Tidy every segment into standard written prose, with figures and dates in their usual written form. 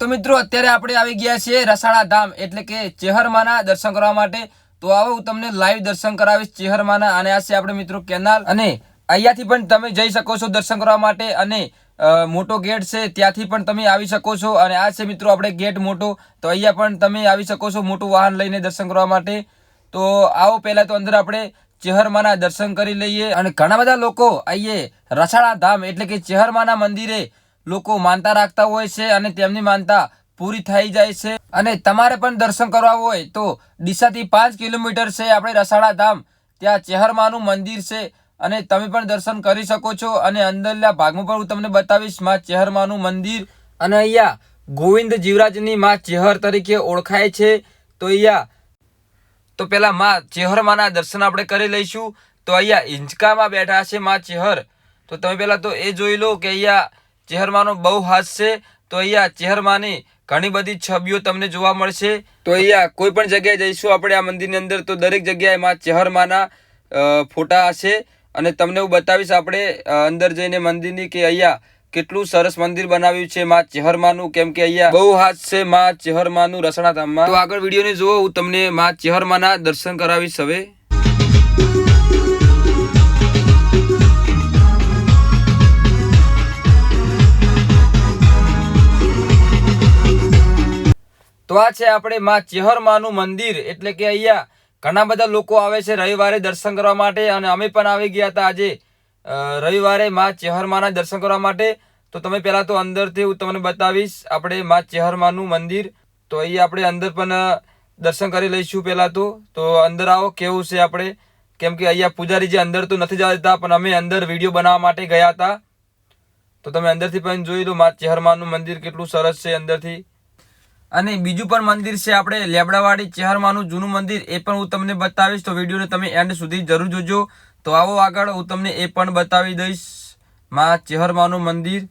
તો મિત્રો અત્યારે આપણે આવી ગયા છીએ રસાળા ધામ એટલે કે ચેહરમાના દર્શન કરવા માટે। તો આવો હું તમને લાઈવ દર્શન કરાવીશ ચેહરમાના। અને આ છે આપણે મિત્રો કેનાલ, અને અહીંયાથી પણ તમે જઈ શકો છો દર્શન કરવા માટે। અને મોટો ગેટ છે ત્યાંથી પણ તમે આવી શકો છો। અને આ છે મિત્રો આપણે ગેટ મોટો, તો અહીંયા પણ તમે આવી શકો છો મોટું વાહન લઈને દર્શન કરવા માટે। તો આવો પહેલા તો અંદર આપણે ચેહરમાના દર્શન કરી લઈએ। અને ઘણા બધા લોકો અહીંયા રસાળા ધામ એટલે કે ચેહરમાના મંદિરે લોકો માનતા રાખતા હોય છે અને તેમની માનતા પૂરી થઈ જાય છે। અને તમારે પણ દર્શન કરવા હોય તો ડીસાથી 5 કિલોમીટર છે આપણે રસાળા ધામ, ત્યાં ચેહરમાનું મંદિર છે અને તમે પણ દર્શન કરી શકો છો। અને અંદરના ભાગમાં પણ હું તમને બતાવીશ માં ચેહરમાનું મંદિર। અને અહીંયા ગોવિંદ જીવરાજની માં ચેહર તરીકે ઓળખાય છે। તો અહીંયા તો પેલા માં ચેહરમાના દર્શન આપણે કરી લઈશું। તો અહીંયા હિંચકામાં બેઠા છે માં ચેહર, તો તમે પેલા તો એ જોઈ લો કે અહીંયા ચેહરમાનો બહુ હાથ છે। તો અહીંયા ચેહરમાની ઘણી બધી છબીઓ તમને જોવા મળશે। તો અહીંયા કોઈ પણ જગ્યાએ જઈશું આપણે આ મંદિરની અંદર તો દરેક જગ્યાએ માં ચેહરમાના ફોટા હશે। અને તમને હું બતાવીશ આપણે અંદર જઈને મંદિરની કે અહીંયા કેટલું સરસ મંદિર બનાવ્યું છે માં ચેહરમાનું, કેમ કે અહીંયા બહુ હાથ છે માં ચેહરમાનું રસાળા ધામમાં। તો આગળ વિડીયોને જુઓ, હું તમને માં ચેહરમાના દર્શન કરાવીશ હવે। તો આ છે આપણે માં ચેહરમાનું મંદિર, એટલે કે અહીંયા ઘણા બધા લોકો આવે છે રવિવારે દર્શન કરવા માટે। અને અમે પણ આવી ગયા હતા આજે રવિવારે માં ચેહરમાના દર્શન કરવા માટે। તો તમે પહેલા તો અંદરથી હું તમને બતાવીશ આપણે માં ચેહરમાનું મંદિર। તો અહીંયા આપણે અંદર પણ દર્શન કરી લઈશું પહેલા તો અંદર આવો કેવું છે આપણે, કેમ કે અહીંયા પૂજારીજી અંદર તો નથી જવા દેતા, પણ અમે અંદર વિડીયો બનાવવા માટે ગયા હતા। તો તમે અંદરથી પણ જોઈ લો માં ચેહરમાનું મંદિર કેટલું સરસ છે અંદરથી। અને બીજું પણ મંદિર છે આપણે લેબડાવાડી ચેહરમાનું જૂનું મંદિર, એ પણ હું તમને બતાવીશ। તો વિડીયોને તમે એન્ડ સુધી જરૂર જોજો। તો આવો આગળ હું તમને એ પણ બતાવી દઈશ માં ચેહરમાનું મંદિર।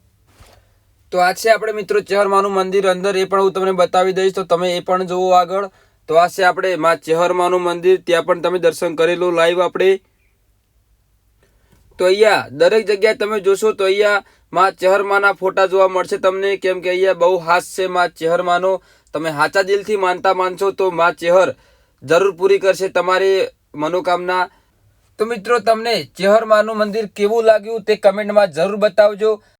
તો આ છે આપણે મિત્રો ચેહરમાનું મંદિર અંદર, એ પણ હું તમને બતાવી દઈશ, તો તમે એ પણ જોવો આગળ। તો આ છે આપણે માં ચેહરમાનું મંદિર, ત્યાં પણ તમે દર્શન કરી લો લાઈવ આપણે। તો અહીંયા દરેક જગ્યાએ તમે જોશો તો અહીંયા માં ચેહરમાના ફોટા જોવા મળશે તમને, કેમ કે અહીંયા બહુ હાથ છે માં ચેહરમાનો। તમે સાચા દિલથી માનતા માનશો તો માં ચેહર જરૂર પૂરી કરશે તમારી મનોકામના। તો મિત્રો તમને ચેહરમાનું મંદિર કેવું લાગ્યું તે કમેન્ટમાં જરૂર બતાવજો।